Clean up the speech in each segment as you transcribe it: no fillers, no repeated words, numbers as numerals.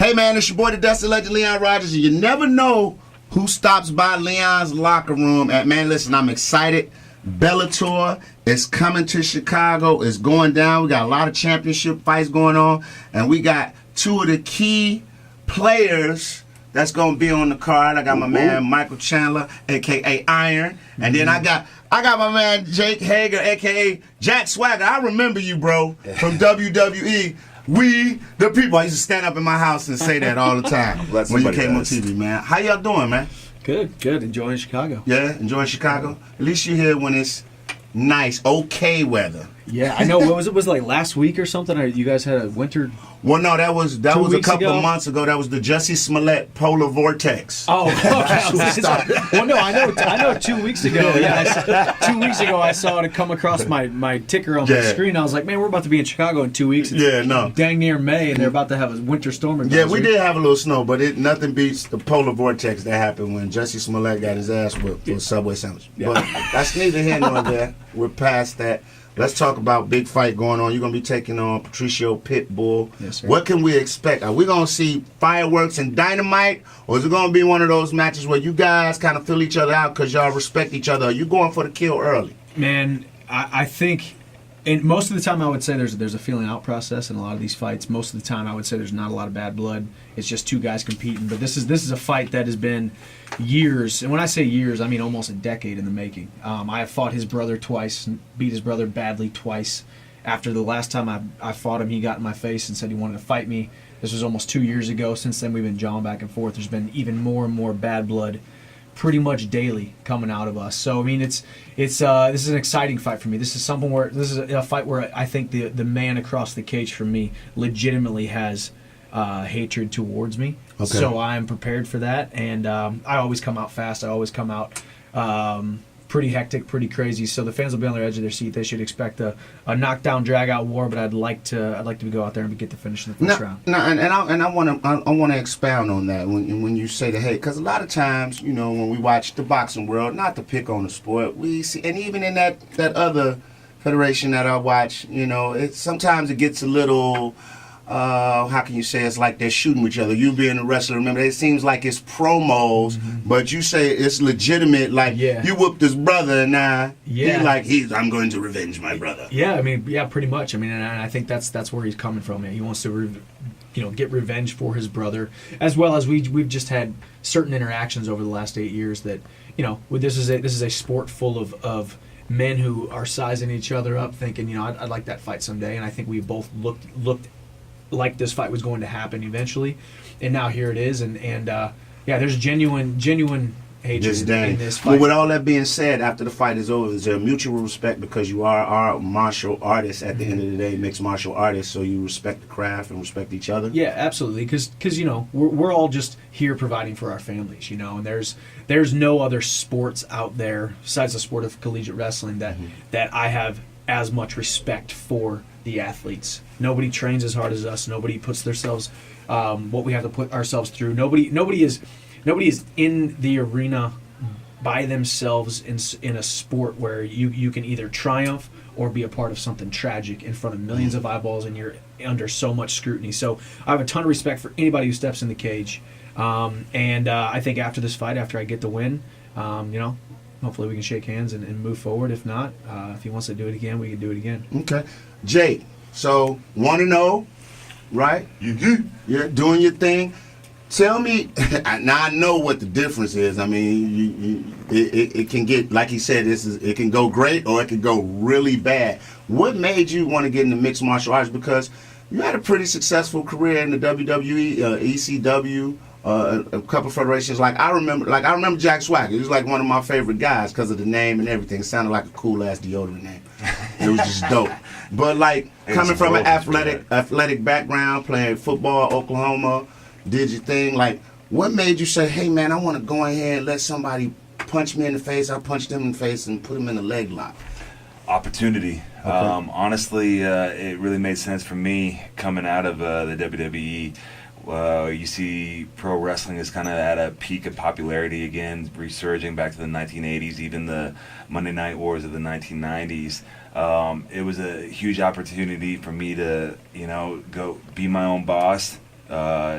Hey, man, it's your boy, the Dusty Legend, Leon Rogers. You never know who stops by Leon's locker room. Man, listen, I'm excited. Bellator is coming to Chicago. It's going down. We got a lot of championship fights going on. And we got two of the key players that's going to be on the card. I got my man Micheal Chandler, a.k.a. Iron. And then I got my man Jake Hager, a.k.a. Jack Swagger. I remember you, bro, from WWE. We, the people. I used to stand up in my house and say that all the time when you came on TV, man. How y'all doing, man? Good. Enjoying Chicago. Yeah, enjoying Chicago? At least you're here when it's nice, okay weather. Yeah, I know. What was it? Was it like last week or something? You guys had a winter. Well, no, that was a couple of months ago. That was the Jussie Smollett Polar Vortex. Oh, okay. Well, no, I know. 2 weeks ago, 2 weeks ago, I saw it come across my ticker on my screen. I was like, man, we're about to be in Chicago in 2 weeks. It's dang near May, and they're about to have a winter storm. Yeah, we did have a little snow, but nothing beats the Polar Vortex that happened when Jussie Smollett got his ass whipped for a Subway sandwich. Yeah. But that's neither here nor there. We're past that. Let's talk about big fight going on. You're going to be taking on Patricio Pitbull. Yes, sir. What can we expect? Are we going to see fireworks and dynamite? Or is it going to be one of those matches where you guys kind of fill each other out because y'all respect each other? Are you going for the kill early? Man, I think... And most of the time, I would say there's a feeling out process in a lot of these fights. Most of the time, I would say there's not a lot of bad blood. It's just two guys competing. But this is a fight that has been years, and when I say years, I mean almost a decade in the making. I have fought his brother twice, beat his brother badly twice. After the last time I fought him, he got in my face and said he wanted to fight me. This was almost 2 years ago. Since then, we've been jawing back and forth. There's been even more and more bad blood pretty much daily coming out of us. So I mean, this is an exciting fight for me. This is a fight where I think the man across the cage from me legitimately has hatred towards me. Okay. So I'm prepared for that, and I always come out fast. I always come out pretty hectic, pretty crazy. So the fans will be on their edge of their seat. They should expect a knockdown, drag-out war. But I'd like to go out there and get the finish in the first round. No, and I want to expound on that when you say the hate, because a lot of times, you know, when we watch the boxing world, not to pick on the sport, we see, and even in that other federation that I watch, you know, sometimes it gets a little. How can you say it's like they're shooting with each other? You being a wrestler, remember, it seems like it's promos, but you say it's legitimate, like you whooped his brother and now I'm going to revenge my brother. Yeah, I mean, pretty much. I mean, and I think that's where he's coming from. He wants to get revenge for his brother, as well as we've just had certain interactions over the last 8 years that, you know, this is a sport full of men who are sizing each other up, thinking, you know, I'd like that fight someday, and I think we both looked like this fight was going to happen eventually, and now here it is, and there's genuine hatred in this fight. Well, with all that being said, after the fight is over, is there mutual respect because you are martial artists at the end of the day, mixed martial artists, so you respect the craft and respect each other? Yeah, absolutely, because you know, we're all just here providing for our families, you know, and there's no other sports out there besides the sport of collegiate wrestling that I have as much respect for the athletes. Nobody trains as hard as us. Nobody puts themselves what we have to put ourselves through. Nobody is in the arena by themselves in a sport where you can either triumph or be a part of something tragic in front of millions of eyeballs, and you're under so much scrutiny. So I have a ton of respect for anybody who steps in the cage, and I think after this fight, after I get the win, you know, hopefully we can shake hands and move forward. If not, if he wants to do it again, we can do it again. Okay. Jake, so 1-0, right? You're doing your thing. Tell me, now I know what the difference is. I mean, it can get, like he said, it can go great or it can go really bad. What made you want to get into mixed martial arts? Because you had a pretty successful career in the WWE, ECW, a couple of federations. I remember Jack Swagger. He was like one of my favorite guys because of the name and everything. It sounded like a cool ass deodorant name. It was just dope. But coming from an athletic background, playing football, Oklahoma, did your thing. What made you say, hey man, I want to go ahead and let somebody punch me in the face? I punched him in the face and put him in a leg lock. Opportunity. Okay. Honestly, it really made sense for me coming out of the WWE. You see pro wrestling is kind of at a peak of popularity again, resurging back to the 1980s, even the Monday Night Wars of the 1990s. It was a huge opportunity for me to, go be my own boss,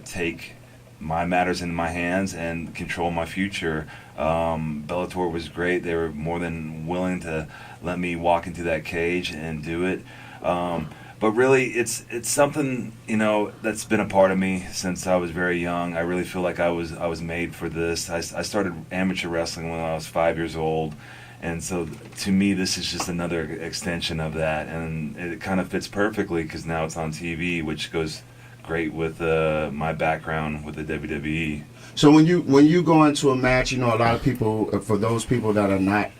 take my matters into my hands and control my future. Bellator was great. They were more than willing to let me walk into that cage and do it. But really, it's something, you know, that's been a part of me since I was very young. I really feel like I was made for this. I started amateur wrestling when I was 5 years old, and so to me, this is just another extension of that, and it kind of fits perfectly because now it's on TV, which goes great with my background with the WWE. So when you go into a match, you know, a lot of people, for those people that are not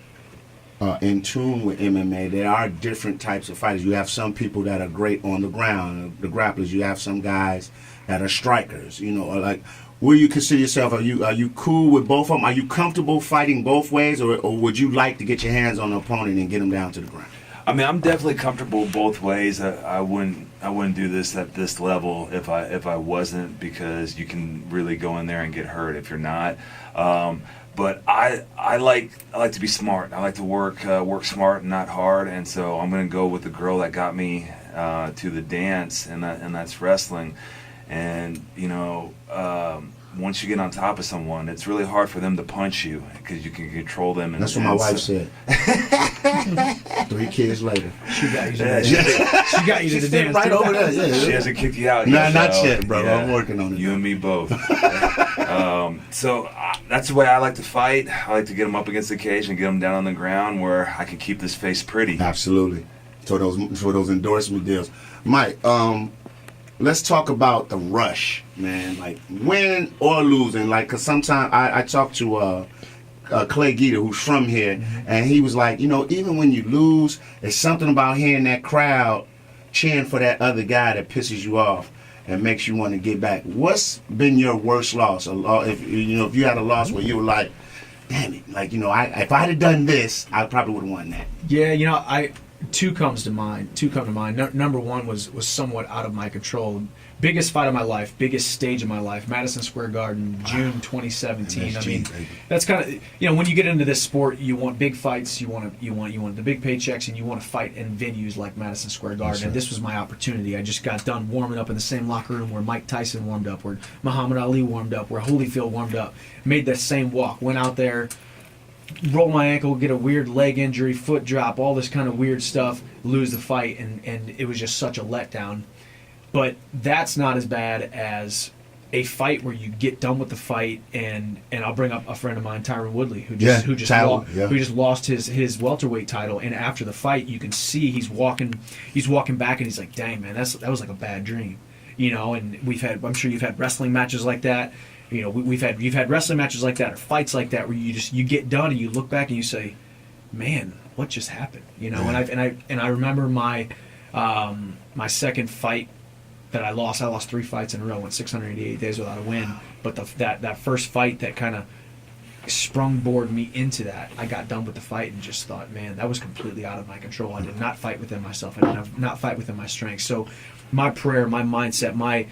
in tune with MMA, there are different types of fighters. You have some people that are great on the ground, the grapplers. You have some guys that are strikers. You know, like, where you consider yourself? Are you cool with both of them? Are you comfortable fighting both ways, or would you like to get your hands on the opponent and get them down to the ground? I mean, I'm definitely comfortable both ways. I wouldn't do this at this level if I wasn't, because you can really go in there and get hurt if you're not. But I like to be smart. I like to work smart and not hard. And so I'm going to go with the girl that got me to the dance, and that's wrestling. And you know, once you get on top of someone, it's really hard for them to punch you because you can control them. And that's what my wife said. 3 kids later, she got you to the dance. She got you to the dance right over there. Yeah, she hasn't kicked you out nah, yet. not yet, bro. Yeah. I'm working on it. You and me both. So that's the way I like to fight. I like to get them up against the cage and get them down on the ground where I can keep this face pretty. Absolutely. For those endorsement deals, Mike. Let's talk about the rush, man. Like, win or losing. Like, cause sometimes I talked to Clay Geeter, who's from here, and he was like, you know, even when you lose, there's something about hearing that crowd cheering for that other guy that pisses you off and makes you want to get back. What's been your worst loss? If you had a loss where you were like, damn it, like, you know, if I had done this, I probably would have won that. Yeah, you know, Two come to mind. Number one was somewhat out of my control. Biggest fight of my life, biggest stage of my life, Madison Square Garden, June 2017. I mean, that's kind of, you know, when you get into this sport, you want big fights, you want the big paychecks, and you want to fight in venues like Madison Square Garden. And this was my opportunity. I just got done warming up in the same locker room where Mike Tyson warmed up, where Muhammad Ali warmed up, where Holyfield warmed up. Made that same walk. Went out there, roll my ankle, get a weird leg injury, foot drop, all this kind of weird stuff, lose the fight, and it was just such a letdown. But that's not as bad as a fight where you get done with the fight, and I'll bring up a friend of mine, Tyron Woodley, who just lost his welterweight title, and after the fight you can see he's walking back and he's like, dang man, that was like a bad dream. You know, and I'm sure you've had wrestling matches like that. You know, you've had wrestling matches like that or fights like that where you get done and you look back and you say, "Man, what just happened?" You know, and I remember my second fight that I lost. I lost 3 fights in a row, went 688 days without a win. But that first fight that kind of sprungboarded me into that, I got done with the fight and just thought, man, that was completely out of my control. I did not fight within myself. I did not fight within my strength. So my prayer, my mindset, my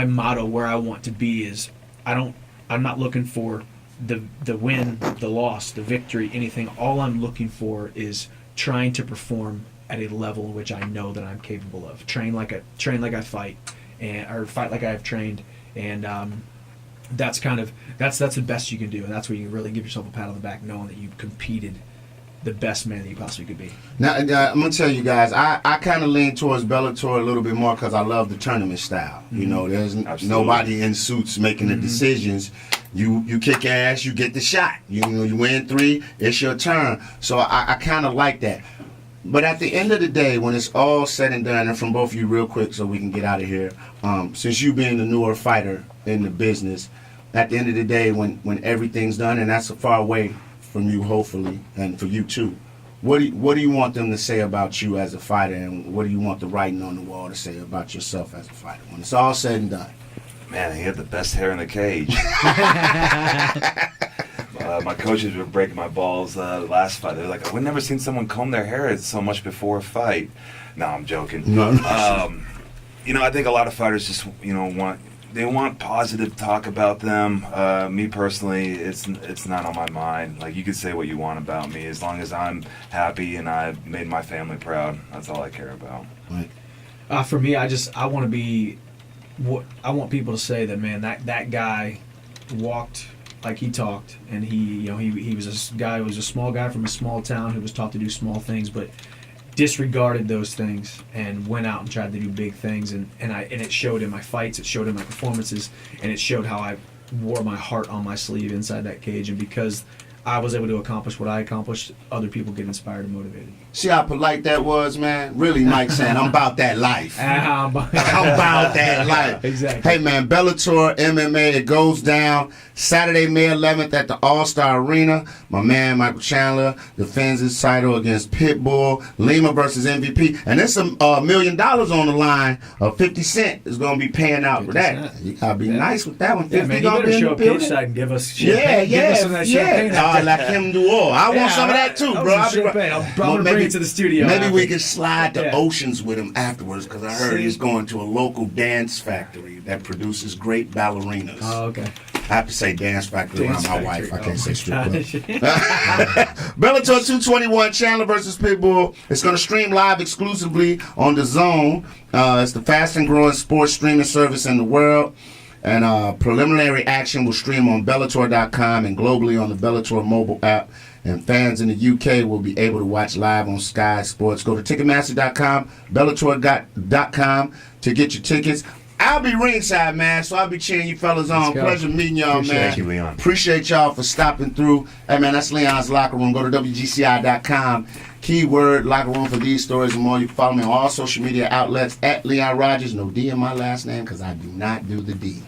motto where I want to be is I'm not looking for the win, the loss, the victory, anything. All I'm looking for is trying to perform at a level in which I know that I'm capable of. Train like I fight, or fight like I've trained, and that's the best you can do, and that's where you really give yourself a pat on the back, knowing that you've competed the best man that you possibly could be. Now, I'm going to tell you guys, I kind of lean towards Bellator a little bit more because I love the tournament style. Mm-hmm. You know, there's nobody in suits making the decisions. You kick ass, you get the shot. You know, you win 3, it's your turn. So I kind of like that. But at the end of the day, when it's all said and done, and from both of you real quick so we can get out of here, since you being the newer fighter in the business, at the end of the day, when everything's done, and that's far away from you, hopefully, and for you too, what do you want them to say about you as a fighter, and what do you want the writing on the wall to say about yourself as a fighter when it's all said and done? Man, he had the best hair in the cage. My coaches were breaking my balls last fight. They're like, "We've never seen someone comb their hair so much before a fight." No, I'm joking. No. You know, I think a lot of fighters just, you know, want positive talk about them. Me personally, it's not on my mind. Like, you can say what you want about me as long as I'm happy and I've made my family proud. That's all I care about. Right. For me, I want to be what I want people to say that, man, that guy walked like he talked, and he was a guy who was a small guy from a small town who was taught to do small things, but disregarded those things and went out and tried to do big things, and it showed in my fights, it showed in my performances, and it showed how I wore my heart on my sleeve inside that cage. And because I was able to accomplish what I accomplished, other people get inspired and motivated. See how polite that was, man? Really, Mike saying, I'm about that life. I'm about that life. Exactly. Hey, man, Bellator MMA, it goes down Saturday, May 11th at the All-Star Arena. My man, Michael Chandler, defends his title against Pitbull. Lima versus MVP. And there's some $1 million on the line. 50 Cent is going to be paying out for that. You got to be nice with that one. 50 yeah, man, you better show up courtside and give us champagne. Give us some of that champagne. Like him do all. I want some of that too, bro. I'm going to bring it to the studio. Maybe we can slide to Oceans with him afterwards, because I heard he's going to a local dance factory that produces great ballerinas. Oh, okay. I have to say dance factory around my wife. I can't say strip club. Bellator Bellator 221, Chandler versus Pitbull. It's going to stream live exclusively on The Zone. It's the fastest growing sports streaming service in the world. And preliminary action will stream on Bellator.com and globally on the Bellator mobile app. And fans in the UK will be able to watch live on Sky Sports. Go to Ticketmaster.com, Bellator.com to get your tickets. I'll be ringside, man, so I'll be cheering you fellas on. Pleasure meeting y'all, man. Thank you, Leon. Appreciate y'all for stopping through. Hey, man, that's Leon's Locker Room. Go to WGCI.com. Keyword Locker Room for these stories and more. You can follow me on all social media outlets at Leon Rogers. No D in my last name because I do not do the D.